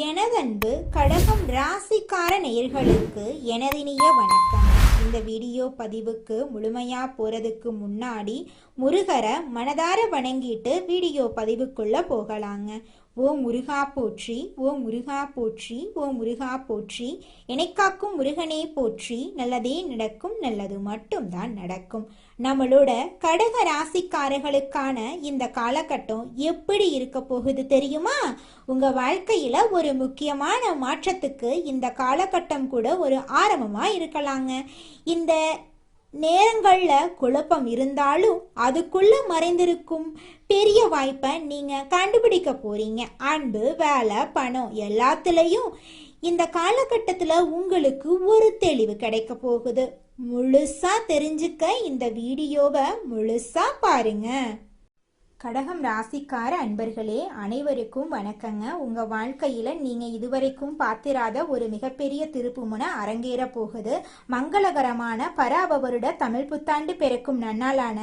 எனதன்பு கடகம் ராசிக்கார நேயர்களுக்கு எனதினிய வணக்கம். இந்த வீடியோ பதிவுக்கு முழுமையா போறதுக்கு முன்னாடி முருகரை மனதார வணங்கிட்டு வீடியோ பதிவுக்குள்ள போகலாங்க. ஓ முருகா போற்றி, ஓ முருகா போற்றி, ஓ முருகா போற்றி, எனக்காக்கும் முருகனே போற்றி, நல்லதே நடக்கும், நல்லது மட்டும்தான் நடக்கும். நம்மளோட கடக ராசிக்காரர்களுக்கான இந்த காலகட்டம் எப்படி இருக்க போகுது தெரியுமா? உங்க வாழ்க்கையில ஒரு முக்கியமான மாற்றத்துக்கு இந்த காலகட்டம் கூட ஒரு ஆரம்பமா இருக்கலாங்க. இந்த நேரங்கள்ல குழப்பம் இருந்தாலும் அதுக்குள்ள மறைந்திருக்கும் பெரிய வாய்ப்பை நீங்க கண்டுபிடிக்க போறீங்க. அன்பு, வேலை, பணம் எல்லாத்துலயும் இந்த காலகட்டத்துல உங்களுக்கு ஒரு தெளிவு கிடைக்க போகுது. முழுசா தெரிஞ்சுக்க இந்த வீடியோவை முழுசா பாருங்க. கடகம் ராசிக்கார அன்பர்களே அனைவருக்கும் வணக்கங்க. உங்க வாழ்க்கையில நீங்க இதுவரைக்கும் பார்த்திராத ஒரு மிகப்பெரிய திருப்புமுனை அரங்கேற போகுது. மங்களகரமான பராபவருட தமிழ் புத்தாண்டு பிறக்கும் நன்னாளான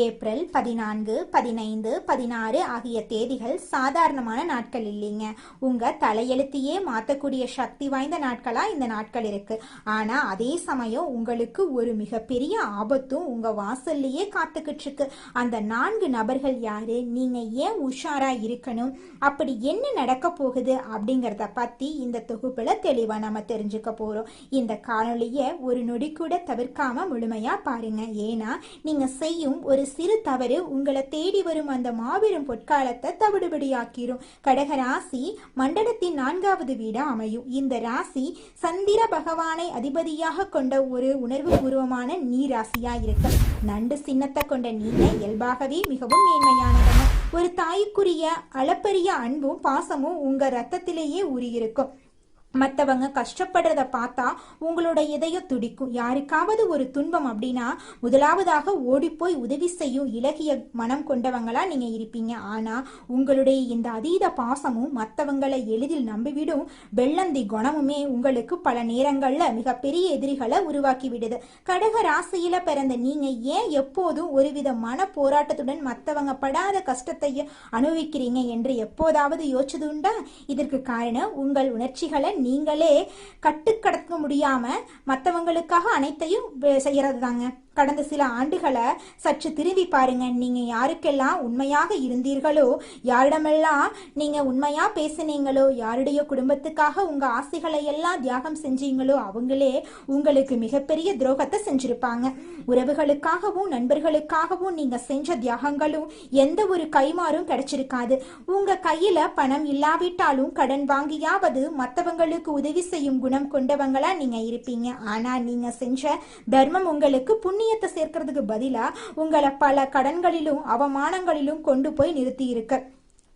ஏப்ரல் 14, 15, 16 ஆகிய தேதிகள் சாதாரணமான நாட்கள் இல்லைங்க. உங்க தலையெழுத்தையே மாற்றக்கூடிய சக்தி வாய்ந்த நாட்களா இந்த நாட்கள் இருக்கு. ஆனா அதே சமயம் உங்களுக்கு ஒரு மிகப்பெரிய ஆபத்தும் உங்க வாசல்லையே காத்துக்கிட்டு இருக்கு. அந்த 4 நபர்கள் யாரு, நீங்க ஏன் உஷாரா இருக்கணும், அப்படி என்ன நடக்க போகுது அப்படிங்கறத பத்தி இந்த தொகுப்புல தெளிவா நம்ம தெரிஞ்சுக்க போறோம். இந்த காணொலிய ஒரு நொடி கூட தவிர்க்காம முழுமையா பாருங்க. ஏன்னா நீங்க செய்யும் ஒரு சிறு தவறு உங்களை தேடி வரும் அந்த மாபெரும் பொற்காலத்தை தவிடுபடியாக்கிரும். கடக ராசி மண்டலத்தின் 4வது வீடா அமையும். இந்த ராசி சந்திர பகவானை அதிபதியாக கொண்ட ஒரு உணர்வு பூர்வமான நீர் ராசியா இருக்கு. நண்டு சின்னத்தை கொண்ட நீங்க இயல்பாகவே மிகவும் மேன்மையான ஒரு தாய்க்குரிய அளப்பரிய அன்பும் பாசமும் உங்க ரத்தத்திலேயே ஊறியிருக்கும். மற்றவங்க கஷ்டப்படுறத பார்த்தா உங்களோட இதயம் துடிக்கும். யாருக்காவது ஒரு துன்பம் அப்படின்னா முதலாவதாக ஓடி போய் உதவி செய்யும் இலகிய மனம் கொண்டவங்களா நீங்க இருப்பீங்க. ஆனா உங்களுடைய இந்த அதீத பாசமும் மற்றவங்களை எளிதில் நம்பிவிடும் வெள்ளந்தி குணமுமே உங்களுக்கு பல நேரங்கள்ல மிகப்பெரிய எதிரிகளை உருவாக்கி விடுது. கடக ராசியில பிறந்த நீங்க ஏன் எப்போதும் ஒருவித மன போராட்டத்துடன் மற்றவங்க படாத கஷ்டத்தை அனுபவிக்கிறீங்க என்று எப்போதாவது யோசிச்சது உண்டா? இதற்கு காரணம் உங்கள் உணர்ச்சிகளை நீங்களே கட்டுக்கடக்க முடியாம மற்றவங்களுக்காக அனைத்தையும் செய்யறது தாங்க. கடந்த சில ஆண்டுகளை சற்று திரும்பி பாருங்க. நீங்க யாருக்கெல்லாம் உண்மையாக இருந்தீர்களோ, யாரிடமெல்லாம் நீங்க உண்மையா பேசினீங்களோ, யாருடைய குடும்பத்துக்காக உங்க ஆசைகளை எல்லாம் தியாகம் செஞ்சீங்களோ அவங்களே உங்களுக்கு மிகப்பெரிய துரோகத்தை செஞ்சிருப்பாங்க. உறவுகளுக்காகவும் நண்பர்களுக்காகவும் நீங்க செஞ்ச தியாகங்களும் எந்த ஒரு கைமாறும் கிடைச்சிருக்காது. உங்க கையில பணம் இல்லாவிட்டாலும் கடன் வாங்கியாவது மற்றவங்களுக்கு உதவி செய்யும் குணம் கொண்டவங்களா நீங்க இருப்பீங்க. ஆனா நீங்க செஞ்ச தர்மம் உங்களுக்கு புண்ணியத்தை சேர்க்கிறதுக்கு பதிலா உங்களை பல கடன்களிலும் அவமானங்களிலும் கொண்டு போய் நிறுத்தி இருக்கு.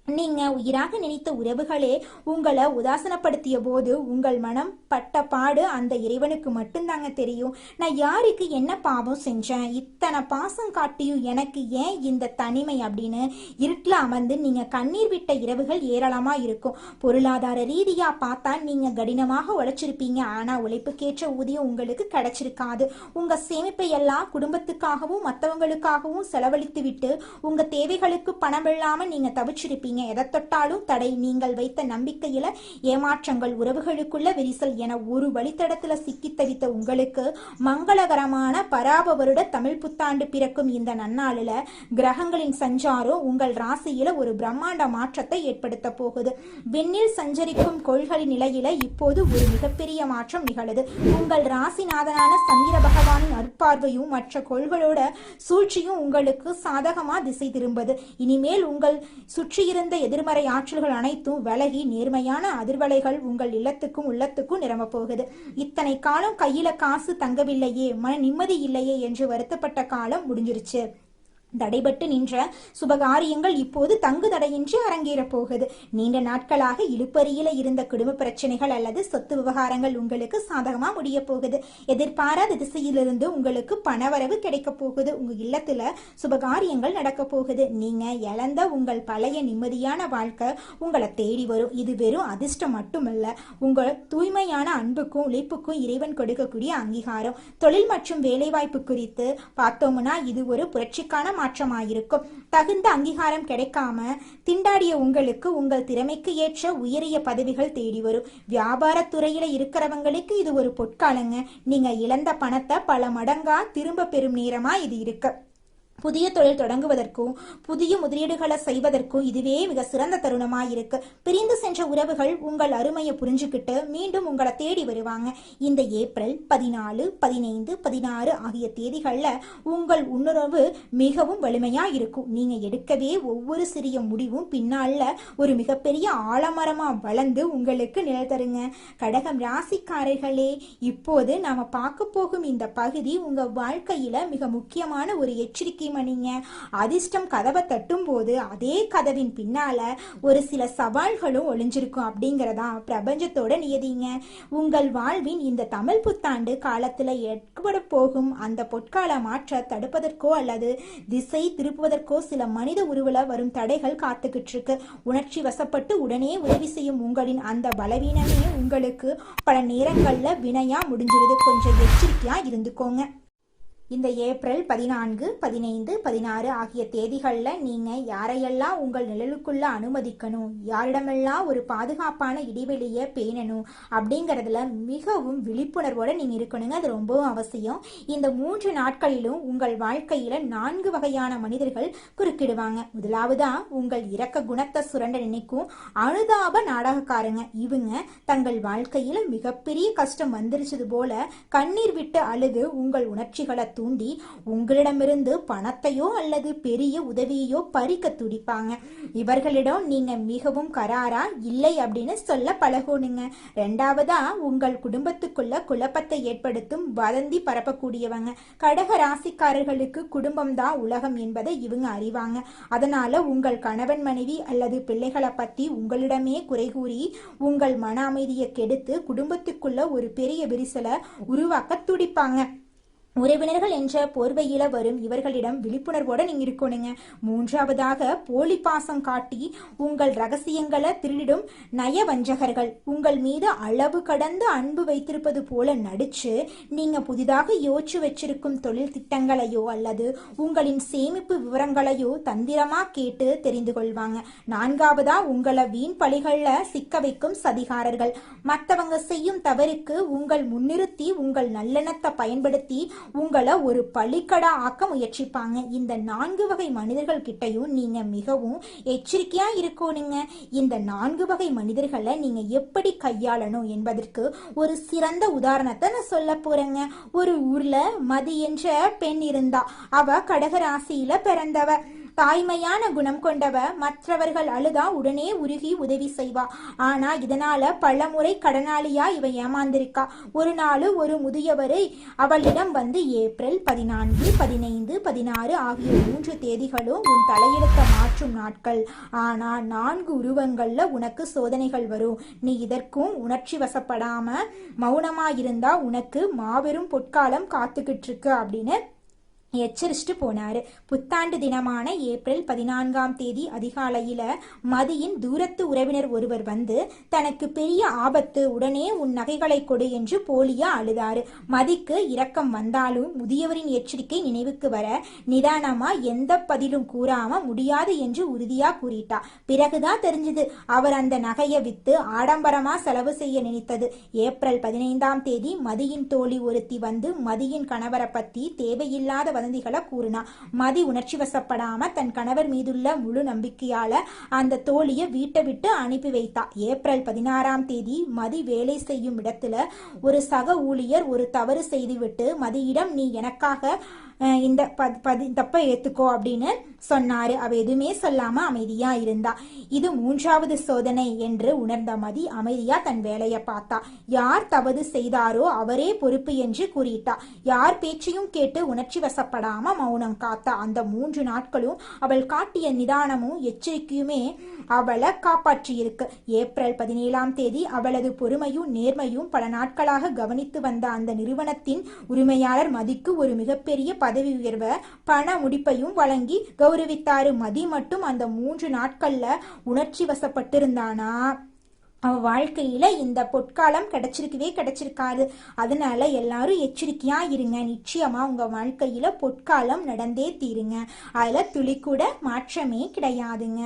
நீங்க உயிராக நினைத்த உறவுகளே உங்களை உதாசனப்படுத்திய போது உங்கள் மனம் பட்ட பாடு அந்த இறைவனுக்கு மட்டும்தாங்க தெரியும். நான் யாருக்கு என்ன பாவம் செஞ்சேன், இத்தனை பாசம் காட்டியும் எனக்கு ஏன் இந்த தனிமை அப்படின்னு இருட்டில் அமர்ந்து நீங்க கண்ணீர் விட்ட இரவுகள் ஏராளமா இருக்கும். பொருளாதார ரீதியா பார்த்தா நீங்க கடினமாக உழைச்சிருப்பீங்க. ஆனா உழைப்புக்கேற்ற ஊதியம் உங்களுக்கு கிடைச்சிருக்காது. உங்க சேமிப்பை எல்லாம் குடும்பத்துக்காகவும் மற்றவங்களுக்காகவும் செலவழித்து விட்டு உங்க தேவைகளுக்கு பணம் இல்லாம நீங்க தவிச்சிருப்பீங்க. எதை தொட்டாலும் தடை, நீங்கள் வைத்த நம்பிக்கையில ஏமாற்றங்கள், உறவுகளுக்குள்ள விரிசல் என ஒரு வழித்தடத்துல சிக்கி தவித்த உங்களுக்கு மங்களகரமான பராபவருட தமிழ் புத்தாண்டு பிறக்கும் இந்த நன்னாளில கிரகங்களின் சஞ்சாரம் உங்கள் ராசியில ஒரு பிரம்மாண்ட மாற்றத்தை ஏற்படுத்த போகுது. விண்ணில் சஞ்சரிக்கும் கோள்களின் நிலையில இப்போது ஒரு மிகப்பெரிய மாற்றம் நிகழுது. உங்கள் ராசிநாதனான சந்திர பகவானின் அற்பார்வையும் மற்ற கோள்களோட சூழ்ச்சியும் உங்களுக்கு சாதகமா திசை திரும்புது. இனிமேல் உங்கள் சுற்றியிருந்த எதிர்மறை ஆற்றல்கள் அனைத்தும் விலகி நேர்மையான அதிர்வலைகள் உங்கள் இல்லத்துக்கும் உள்ளத்துக்கும் நிரம்ப போகுது. இத்தனை காலம் கையில காசு தங்கவில்லையே, மன நிம்மதி இல்லையே என்று வருத்தப்பட்ட காலம் முடிஞ்சிருச்சு. தடைபட்டு நின்ற சுபகாரியங்கள் இப்போது தங்கு தடையின்றி அரங்கேற போகுது. நீண்ட நாட்களாக இழுப்பறியில இருந்த குடும்ப பிரச்சனைகள் அல்லது சொத்து விவகாரங்கள் உங்களுக்கு சாதகமா முடிய போகுது. எதிர்பாராத திசையிலிருந்து உங்களுக்கு பணவரவு கிடைக்க போகுது. உங்க இல்லத்துல சுபகாரியங்கள் நடக்க போகுது. நீங்க இழந்த உங்கள் பழைய நிம்மதியான வாழ்க்கை உங்களை தேடி வரும். இது வெறும் அதிர்ஷ்டம் மட்டுமல்ல, உங்கள் தூய்மையான அன்புக்கும் உழைப்புக்கும் இறைவன் கொடுக்கக்கூடிய அங்கீகாரம். தொழில் மற்றும் வேலைவாய்ப்பு குறித்து பார்த்தோம்னா இது ஒரு புரட்சிக்கான மாற்றமாயிருக்கும். தகுந்த அங்கீகாரம் கிடைக்காம திண்டாடிய உங்களுக்கு உங்கள் திறமைக்கு ஏற்ற உயரிய பதவிகள் தேடி வரும். வியாபாரத்துறையில இருக்கிறவங்களுக்கு இது ஒரு பொற்காலங்க. நீங்க இழந்த பணத்தை பல மடங்கா திரும்ப பெறும் நேரமா இது இருக்கு. புதிய தொழில் தொடங்குவதற்கும் புதிய முதலீடுகளை செய்வதற்கும் இதுவே மிக சிறந்த தருணமாக இருக்கு. பிரிந்து சென்ற உறவுகள் உங்கள் அருமையை புரிஞ்சுக்கிட்டு மீண்டும் உங்களை தேடி வருவாங்க. இந்த ஏப்ரல் 14, 15, 16 ஆகிய தேதிகளில் உங்கள் உணர்வு மிகவும் வலிமையா இருக்கும். நீங்க எடுக்கவே ஒவ்வொரு சிறிய முடிவும் பின்னால ஒரு மிகப்பெரிய ஆலமரமா வளர்ந்து உங்களுக்கு நிழல் தருங்க. கடகம் ராசிக்காரர்களே, இப்போது நாம பார்க்க போகும் இந்த பகுதி உங்க வாழ்க்கையில மிக முக்கியமான ஒரு எச்சரிக்கை மணிங்க. அதிர்ஷ்டம் கதவை தட்டும் போது அதே கதவின் பின்னால ஒரு சில சவால்களும் ஒளிஞ்சிருக்கும் அப்படிங்கறதா பிரபஞ்சத்தோட நியதிங்க. உங்கள் வாழ்வின் இந்த தமிழ் புத்தாண்டு காலத்துல ஏற்பட போகும் அந்த பொற்கால மாற்ற தடுப்பதற்கோ அல்லது திசை திருப்புவதற்கோ சில மனித உருவல வரும் தடைகள் காத்துக்கிட்டு இருக்கு. உணர்ச்சி வசப்பட்டு உடனே உதவி செய்யும் உங்களின் அந்த பலவீனமே உங்களுக்கு பல நேரங்கள்ல வினையா முடிஞ்சிருது. கொஞ்சம் எச்சரிக்கையா இருந்துக்கோங்க. இந்த ஏப்ரல் 14, 15, 16 ஆகிய தேதிகளில் நீங்கள் யாரையெல்லாம் உங்கள் நிழலுக்குள்ள அனுமதிக்கணும், யாரிடமெல்லாம் ஒரு பாதுகாப்பான இடைவெளியை பேணணும் அப்படிங்கிறதுல மிகவும் விழிப்புணர்வோடு நீங்கள் இருக்கணுங்க. அது ரொம்பவும் அவசியம். இந்த 3 நாட்களிலும் உங்கள் வாழ்க்கையில் 4 வகையான மனிதர்கள் குறுக்கிடுவாங்க. முதலாவதா உங்கள் இரக்க குணத்தை சுரண்ட நினைக்கும் அனுதாப நாடகக்காரங்க. இவங்க தங்கள் வாழ்க்கையில் மிகப்பெரிய கஷ்டம் வந்துருச்சது போல கண்ணீர் விட்டு அழுது உங்கள் உணர்ச்சிகளை தூண்டி உங்களிடமிருந்து பணத்தையோ அல்லது பெரிய உதவியோ பறிக்க துடிப்பாங்க. இவர்களிடம் நீங்க மிகவும் கராரா இல்லை அப்படின்னு சொல்ல பழகணுங்க. ரெண்டாவதா உங்கள் குடும்பத்துக்குள்ள குழப்பத்தை ஏற்படுத்தும் வதந்தி பரப்பக்கூடியவங்க. கடக ராசிக்காரர்களுக்கு குடும்பம் தான் உலகம் என்பதை இவங்க அறிவாங்க. அதனால உங்கள் கணவன் மனைவி அல்லது பிள்ளைகளை பத்தி உங்களிடமே குறை கூறி உங்கள் மன அமைதியை கெடுத்து குடும்பத்துக்குள்ள ஒரு பெரிய விரிசலை உருவாக்க துடிப்பாங்க. உறவினர்கள் என்ற போர்வையில வரும் இவர்களிடம் விழிப்புணர்வோட நீங்க இருக்கணுங்க. மூன்றாவதாக போலி பாசம் காட்டி உங்கள் ரகசியங்களை திருடிடும் நயவஞ்சகர்கள். உங்கள் மீது அளவு கடந்த அன்பு வைத்திருப்பது போல நடிச்சு நீங்க புதிதாக யோசிச்சு வச்சிருக்கும் தொழில் திட்டங்களையோ அல்லது உங்களின் சேமிப்பு விவரங்களையோ தந்திரமா கேட்டு தெரிந்து கொள்வாங்க. நான்காவதா உங்களை வீண் பழிகள்ல சிக்க வைக்கும் சதிகாரர்கள். மற்றவங்க செய்யும் தவறுக்கு உங்கள் முன்னிறுத்தி உங்கள் நல்லெண்ணத்தை பயன்படுத்தி உங்களை ஒரு பலிக்கடா ஆக்க முயற்சிப்பாங்க. இந்த 4 வகை மனிதர்கள் கிட்டையும் நீங்க மிகவும் எச்சரிக்கையா இருக்கணுங்க. இந்த 4 வகை மனிதர்களை நீங்க எப்படி கையாளணும் என்பதற்கு ஒரு சிறந்த உதாரணத்தை நான் சொல்ல போறேங்க. ஒரு ஊர்ல மதி என்ற பெண் இருந்தா. அவ கடகராசியில பிறந்தவ. தாய்மையான குணம் கொண்டவ. மற்றவர்கள் அழுதா உடனே உருகி உதவி செய்வா. ஆனா இதனால பல முறை கடனாளியா இவ ஏமாந்திருக்கா. ஒரு நாள் ஒரு முதியவரை அவளிடம் வந்து, ஏப்ரல் 14, 15, 16 ஆகிய 3 தேதிகளும் உன் தலையெழுத்தை மாற்றும் நாட்கள். ஆனா 4 உருவங்கள்ல உனக்கு சோதனைகள் வரும். நீ இதற்கும் உணர்ச்சி வசப்படாம மௌனமா இருந்தா உனக்கு மாபெரும் பொற்காலம் காத்துக்கிட்டு இருக்கு அப்படின்னு எச்சரிச்சுட்டு போனாரு. புத்தாண்டு தினமான ஏப்ரல் 14ஆம் தேதி அதிகாலையில மதியின் தூரத்து உறவினர் ஒருவர் வந்து தனக்கு பெரிய ஆபத்து, உடனே உன் நகைகளை கொடு என்று போலியா அழுதாரு. மதிக்கு இரக்கம் வந்தாலும் முதியவரின் எச்சரிக்கை நினைவுக்கு வர நிதானமா எந்த பதிலும் கூறாம முடியாது என்று உறுதியா கூறிட்டா. பிறகுதான் தெரிஞ்சது அவர் அந்த நகையை வித்து ஆடம்பரமா செலவு செய்ய நினைத்தது. ஏப்ரல் 15ஆம் தேதி மதியின் தோழி ஒருத்தி வந்து மதியின் கணவரை பத்தி தேவையில்லாத வதந்திகளை கூறினா. மதி உணர்ச்சி வசப்படாம தன் கணவர் மீதுள்ள முழு நம்பிக்கையால அந்த தோழியை வீட்டை விட்டு அனுப்பி வைத்தா. ஏப்ரல் 16ஆம் தேதி மதி வேலை செய்யும் இடத்துல ஒரு சக ஊழியர் ஒரு தவறு செய்துவிட்டு மதியிடம், நீ எனக்காக இந்த தப்பை ஏத்துக்கோ அப்படின்னு சொன்னாரு. அவ எதுவுமே சொல்லாம அமைதியா இருந்தா. இது 3வது சோதனை என்று உணர்ந்த மதி அமைதியா தன் வேலையை பார்த்தா. யார் தவறு செய்தாரோ அவரே பொறுப்பு என்று கூறிட்டா. யார் பேச்சையும் கேட்டு உணர்ச்சி வசப்படாம மௌனம் காத்தா. அந்த 3 நாட்களும் அவள் காட்டிய நிதானமும் எச்சரிக்கையுமே அவளை காப்பாற்றி இருக்கு. ஏப்ரல் 17ஆம் தேதி அவளது பொறுமையும் நேர்மையும் பல நாட்களாக கவனித்து வந்த அந்த நிறுவனத்தின் உரிமையாளர் மதிக்கு ஒரு மிகப்பெரிய பதவி உயர்வ பண முடிப்பையும் வழங்கி கௌரவித்தாரு. மதி மட்டும் அந்த 3 நாட்கள்ல உணர்ச்சி வசப்பட்டிருந்தானா அவ வாழ்க்கையில இந்த பொற்காலம் கிடைச்சிருக்காது. அதனால எல்லாரும் எச்சரிக்கையா இருங்க. நிச்சயமா உங்க வாழ்க்கையில பொற்காலம் நடந்தே தீருங்க. அதுல துளி கூட மாற்றமே கிடையாதுங்க.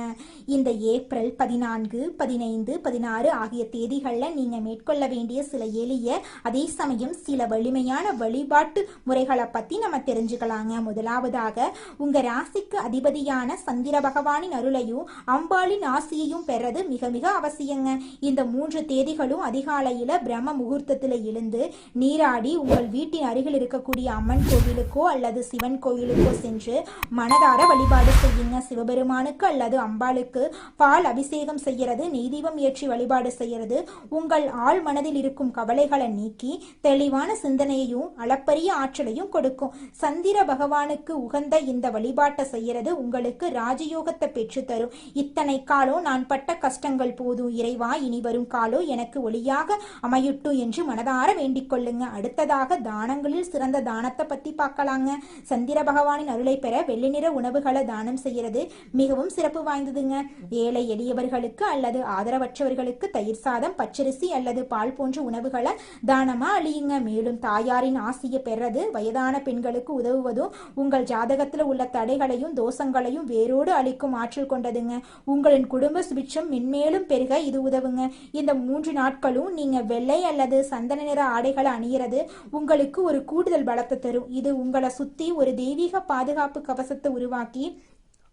இந்த ஏப்ரல் 14, 15, 16 ஆகிய தேதிகள்ல நீங்க மேற்கொள்ள வேண்டிய சில எளிய அதே சமயம் சில வலிமையான வழிபாட்டு முறைகளை பத்தி நம்ம தெரிஞ்சுக்கலாங்க. முதலாவதாக உங்க ராசிக்கு அதிபதியான சந்திர பகவானின் அருளையும் அம்பாளின் ஆசியையும் பெறது மிக மிக அவசியங்க. இந்த 3 தேதிகளும் அதிகாலையில பிரம்ம முகூர்த்தத்தில் எழுந்து நீராடி உங்கள் வீட்டின் அருகில் இருக்கக்கூடிய அம்மன் கோவிலுக்கோ அல்லது சிவன் கோவிலுக்கோ சென்று மனதார வழிபாடு செய்யுங்க. சிவபெருமானுக்கு அல்லது அம்பாளுக்கு பால் அபிஷேகம் செய்யறது, நெய்தீபம் ஏற்றி வழிபாடு செய்யறது உங்கள் ஆழ் மனதில் இருக்கும் கவலைகளை நீக்கி தெளிவான சிந்தனையையும் அளப்பரிய ஆற்றலையும் கொடுக்கும். சந்திர பகவானுக்கு உகந்த இந்த வழிபாட்டை செய்யறது உங்களுக்கு ராஜயோகத்தை பெற்று தரும். இத்தனை காலம் நான் பட்ட கஷ்டங்கள் போதும், இறைவா இனி வரும் காலோ எனக்கு ஒளியாக அமையட்டும் என்று மனதார வேண்டிக் கொள்ளுங்க. அடுத்ததாக தானங்களில் சிறந்த தானத்தை பத்தி பார்க்கலாங்க. சந்திர பகவானின் அருளை பெற வெள்ளி நிற உணவுகளை தானம் செய்யறது மிகவும் சிறப்பு வாய்ந்ததுங்க. ஏழை எளியவர்களுக்கு அல்லது ஆதரவற்றவர்களுக்கு தயிர் சாதம், பச்சரிசி அல்லது பால் போன்ற உணவுகளை தானமா அழியுங்க. மேலும் தாயாரின் ஆசையை பெறது, வயதான பெண்களுக்கு உதவுவதும் உங்கள் ஜாதகத்தில் உள்ள தடைகளையும் தோஷங்களையும் வேரோடு அழிக்கும் ஆற்றல் கொண்டதுங்க. உங்களின் குடும்ப சுபிட்சம் மென்மேலும் பெருக இது உதவுங்க. இந்த 3 நாட்களும் நீங்க வெள்ளை அல்லது சந்தன நிற ஆடைகளை அணியிறது உங்களுக்கு ஒரு கூடுதல் பலத்தை தரும். இது உங்களை சுத்தி ஒரு தெய்வீக பாதுகாப்பு கவசத்தை உருவாக்கி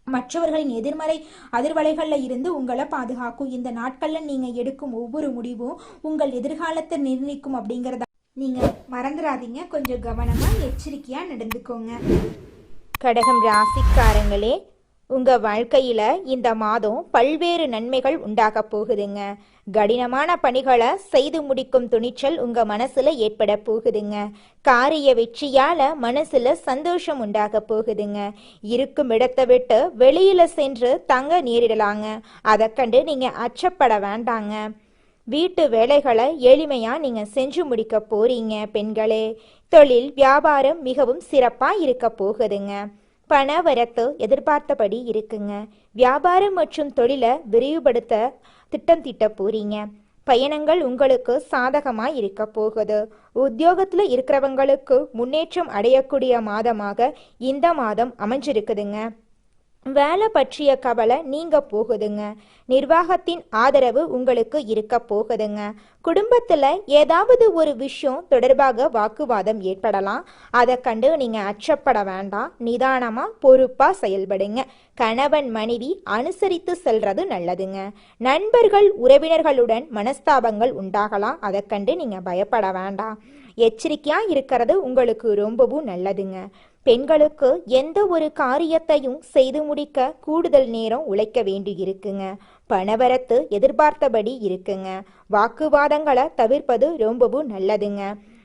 மற்றவர்களின் எதிர்மறை அதிர்வலைகள்ல இருந்து உங்களை பாதுகாக்கும். இந்த நாட்கள்ல நீங்க எடுக்கும் ஒவ்வொரு முடிவும் உங்கள் எதிர்காலத்தை நிர்ணயிக்கும் அப்படிங்கறத நீங்க மறந்துடாதீங்க. கொஞ்சம் கவனமா எச்சரிக்கையா நடந்துக்கோங்க. கடகம் ராசிக்காரங்களே, உங்க வாழ்க்கையில இந்த மாதம் பல்வேறு நன்மைகள் உண்டாக போகுதுங்க. கடினமான பணிகளை செய்து முடிக்கும் துணிச்சல் உங்க மனசுல ஏற்பட போகுதுங்க. காரிய வெற்றியால மனசுல சந்தோஷம் உண்டாக போகுதுங்க. இருக்கும் இடத்தை விட்டு வெளியில சென்று தங்க நேரிடலாங்க. அதை கண்டு நீங்க அச்சப்பட வேண்டாங்க. வீட்டு வேலைகளை எளிமையா நீங்க செஞ்சு முடிக்க போறீங்க. பெண்களே, தொழில் வியாபாரம் மிகவும் சிறப்பா இருக்க போகுதுங்க. பண வரத்து எதிர்பார்த்தபடி இருக்குங்க. வியாபாரம் மற்றும் தொழிலை விரிவுபடுத்த திட்டம் தீட்ட போறீங்க. பயணங்கள் உங்களுக்கு சாதகமா இருக்க போகுது. உத்தியோகத்துல இருக்கிறவங்களுக்கு முன்னேற்றம் அடையக்கூடிய மாதமாக இந்த மாதம் அமைஞ்சிருக்குதுங்க. வேலை பற்றிய கவலை நீங்க போகுதுங்க. நிர்வாகத்தின் ஆதரவு உங்களுக்கு இருக்க போகுதுங்க. குடும்பத்துல ஏதாவது ஒரு விஷயம் தொடர்பாக வாக்குவாதம் ஏற்படலாம். அதை கண்டு நீங்க அச்சப்பட வேண்டாம். நிதானமா பொறுப்பா செயல்படுங்க. கணவன் மனைவி அனுசரித்து செல்றது நல்லதுங்க. நண்பர்கள் உறவினர்களுடன் மனஸ்தாபங்கள் உண்டாகலாம். அதை கண்டு நீங்க பயப்பட வேண்டாம். எச்சரிக்கையா இருக்கிறது உங்களுக்கு ரொம்பவும் நல்லதுங்க. பெண்களுக்கு எந்த ஒரு காரியத்தையும் செய்து முடிக்க கூடுதல் நேரம் உழைக்க வேண்டி இருக்குங்க. பணவரத்து எதிர்பார்த்தபடி இருக்குங்க. வாக்குவாதங்களை தவிர்ப்பது ரொம்பவும் நல்லதுங்க.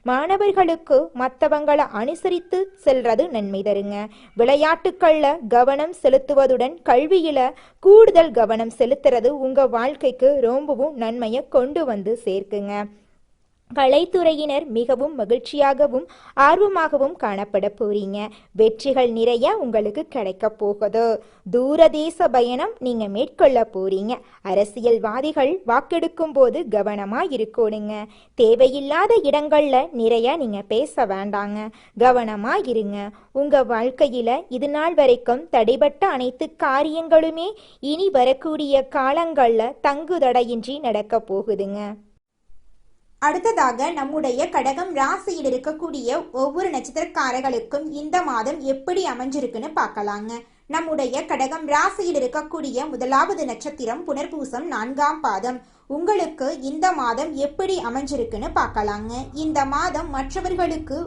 மாணவர்களுக்கு மற்றவங்களை அனுசரித்து செல்றது நன்மை தருங்க. விளையாட்டுக்கள்ல கவனம் செலுத்துவதுடன் கல்வியில கூடுதல் கவனம் செலுத்துறது உங்க வாழ்க்கைக்கு ரொம்பவும் நன்மையை கொண்டு வந்து சேர்க்குங்க. கலைத்துறையினர் மிகவும் மகிழ்ச்சியாகவும் ஆர்வமாகவும் காணப்பட போறீங்க. வெற்றிகள் நிறைய உங்களுக்கு கிடைக்க போகுது. தூரதேச பயணம் நீங்க மேற்கொள்ள போறீங்க. அரசியல்வாதிகள் வாக்கெடுக்கும் போது கவனமா இருக்கணுங்க. தேவையில்லாத இடங்கள்ல நிறைய நீங்க பேச வேண்டாங்க. கவனமா இருங்க. உங்க வாழ்க்கையில இது நாள் வரைக்கும் தடைபட்ட அனைத்து காரியங்களுமே இனி வரக்கூடிய காலங்கள்ல தங்குதடையின்றி நடக்க போகுதுங்க. அடுத்ததாக நம்முடைய கடகம் ராசியில் இருக்கக்கூடிய ஒவ்வொரு நட்சத்திரக்காரர்களுக்கும் இந்த மாதம் எப்படி அமைஞ்சிருக்குன்னு பார்க்கலாங்க. நம்முடைய கடகம் ராசியில் இருக்கக்கூடிய முதலாவது நட்சத்திரம் புனர்பூசம் 4ஆம் பாதம். உங்களுக்கு இந்த மாதம் எப்படி அமைஞ்சிருக்குன்னு பார்க்கலாங்க. இந்த மாதம் மற்றவர்களுக்கு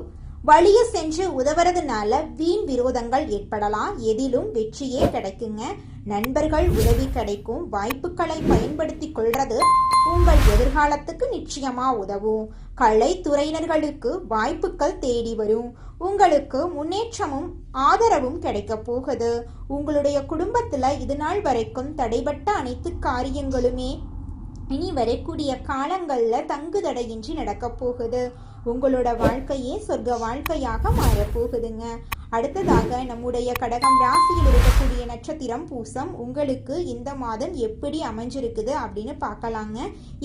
வழிய சென்று உதவுறதுனால வீண் விரோதங்கள் ஏற்படலாம். எதிலும் வெற்றியே கிடைக்குங்க. நண்பர்கள் உதவி கிடைக்கும். வாய்ப்புகளை பயன்படுத்தி கொள்றது உங்கள் எதிர்காலத்துக்கு நிச்சயமா உதவும். கலைத்துறையினர்களுக்கு வாய்ப்புகள் தேடி வரும். உங்களுக்கு முன்னேற்றமும் ஆதரவும் கிடைக்க போகுது. உங்களுடைய குடும்பத்துல இது நாள் வரைக்கும் தடைபட்ட அனைத்து காரியங்களுமே இனி வரக்கூடிய காலங்கள்ல தங்குதடையின்றி நடக்க போகுது. உங்களோட வாழ்க்கையே சொர்க்க வாழ்க்கையாக மாறப்போகுதுங்க. அடுத்ததாக நம்முடைய கடகம் ராசியில் இருக்கக்கூடிய நட்சத்திரம் பூசம். உங்களுக்கு இந்த மாதம் எப்படி அமைஞ்சிருக்குது அப்படின்னு பார்க்கலாங்க.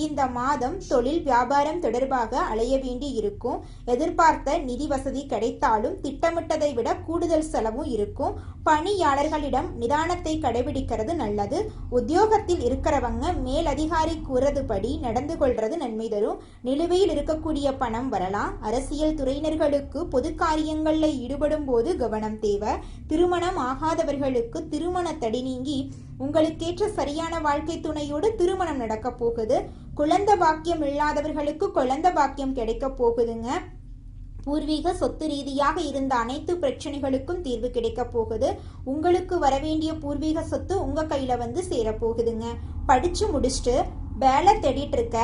இந்த மாதம் தொழில் வியாபாரம் தொடர்பாக அலைய வேண்டி இருக்கும். எதிர்பார்த்த நிதி வசதி கிடைத்தாலும் திட்டமிட்டதை விட கூடுதல் செலவும் இருக்கும். பணியாளர்களிடம் நிதானத்தை கடைபிடிக்கிறது நல்லது. உத்தியோகத்தில் இருக்கிறவங்க மேலதிகாரி கூறதுபடி நடந்து கொள்றது நன்மை தரும். நிலுவையில் இருக்கக்கூடிய பணம் வரலாம். அரசியல் துறையினர்களுக்கு பொது காரியங்களில் ஈடுபடும் போது கவனம் தேவை. திருமணம் ஆகாதவர்களுக்கு திருமண தடை நீங்கி உங்களுக்கேற்ற சரியான வாழ்க்கை துணையோடு திருமணம் நடக்க போகுது. குழந்தை பாக்கியம் இல்லாதவர்களுக்கு குழந்தை பாக்கியம் கிடைக்க போகுதுங்க. பூர்வீக சொத்து ரீதியாக இருந்த அனைத்து பிரச்சனைகளுக்கும் தீர்வு கிடைக்க போகுது. உங்களுக்கு வரவேண்டிய பூர்வீக சொத்து உங்க கையில வந்து சேரப்போகுதுங்க. படிச்சு முடிச்சுட்டு வேலை தேடிட்டு இருக்க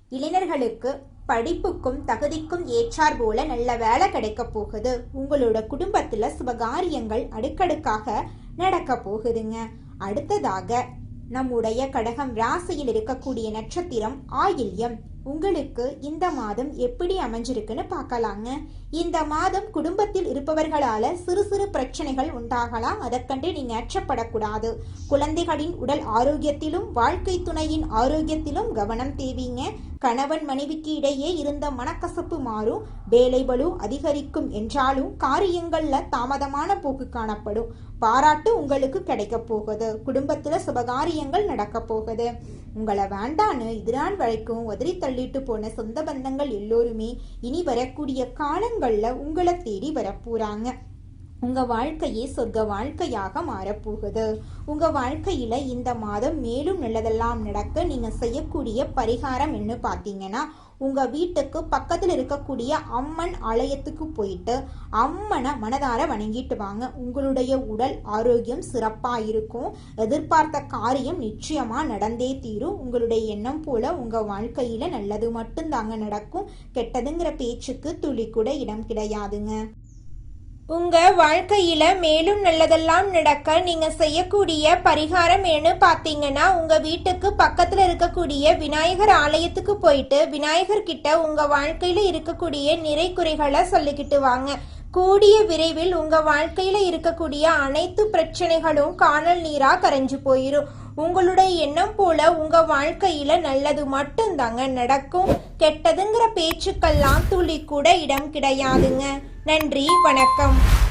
இளைஞர்களுக்கு படிப்புக்கும் தகுதிக்கும் ஏற்றார் போல நல்ல வேலை கிடைக்க போகுது. உங்களோட குடும்பத்துல சுபகாரியங்கள் அடுக்கடுக்காக நடக்க போகுதுங்க. அடுத்ததாக நம்முடைய கடகம் ராசியில் இருக்கக்கூடிய நட்சத்திரம் ஆயில்யம். உங்களுக்கு இந்த மாதம் எப்படி அமைஞ்சிருக்குன்னு பார்க்கலாங்க. இந்த மாதம் குடும்பத்தில் இருப்பவர்களால சிறு சிறு பிரச்சனைகள் உண்டாகலாம். அதற்கண்டு நீங்க அச்சப்படக்கூடாது. குழந்தைகளின் உடல் ஆரோக்கியத்திலும் வாழ்க்கை துணையின் ஆரோக்கியத்திலும் கவனம் தேவைங்க. கணவன் மனைவிக்கு இடையே இருந்த மனக்கசப்பு மாறும். வேலை பளு அதிகரிக்கும் என்றாலும் காரியங்கள்ல தாமதமான போக்கு காணப்படும். பாராட்டு உங்களுக்கு கிடைக்க போகுது. குடும்பத்துல சுபகாரியங்கள் நடக்க போகுது. உங்களை வேண்டான்னு இதுநாள் வரைக்கும் உதறி தள்ளிட்டு போன சொந்த பந்தங்கள் எல்லோருமே இனி வரக்கூடிய காலங்கள்ல உங்களை தேடி வரப்போறாங்க. உங்க வாழ்க்கையே சொர்க்க வாழ்க்கையாக மாறப்போகுது. உங்க வாழ்க்கையில இந்த மாதம் மேலும் நல்லதெல்லாம் நடக்க நீங்க செய்யக்கூடிய பரிகாரம் என்ன பார்த்தீங்கன்னா, உங்க வீட்டுக்கு பக்கத்துல இருக்கக்கூடிய அம்மன் ஆலயத்துக்கு போயிட்டு அம்மனை மனதார வணங்கிட்டு வாங்க. உங்களுடைய உடல் ஆரோக்கியம் சிறப்பா இருக்கும். எதிர்பார்த்த காரியம் நிச்சயமா நடந்தே தீரும். உங்களுடைய எண்ணம் போல உங்க வாழ்க்கையில நல்லது மட்டும்தாங்க நடக்கும். கெட்டதுங்கிற பேச்சுக்கு துளி கூட இடம் கிடையாதுங்க. உங்க வாழ்க்கையில மேலும் நல்லதெல்லாம் நடக்க நீங்க செய்யக்கூடிய பரிகாரம் என்ன பாத்தீங்கன்னா, உங்க வீட்டுக்கு பக்கத்துல இருக்கக்கூடிய விநாயகர் ஆலயத்துக்கு போயிட்டு விநாயகர் கிட்ட உங்க வாழ்க்கையில இருக்கக்கூடிய நிறை குறைகளை சொல்லிக்கிட்டு வாங்க. கூடிய விரைவில் உங்க வாழ்க்கையில இருக்கக்கூடிய அனைத்து பிரச்சனைகளும் காணல் நீரா கரைஞ்சு போயிரும். உங்களுடைய எண்ணம் போல உங்க வாழ்க்கையில நல்லது மட்டும்தாங்க நடக்கும். கெட்டதுங்கிற பேச்சுக்கெல்லாம் துளி கூட இடம் கிடையாதுங்க. நன்றி, வணக்கம்.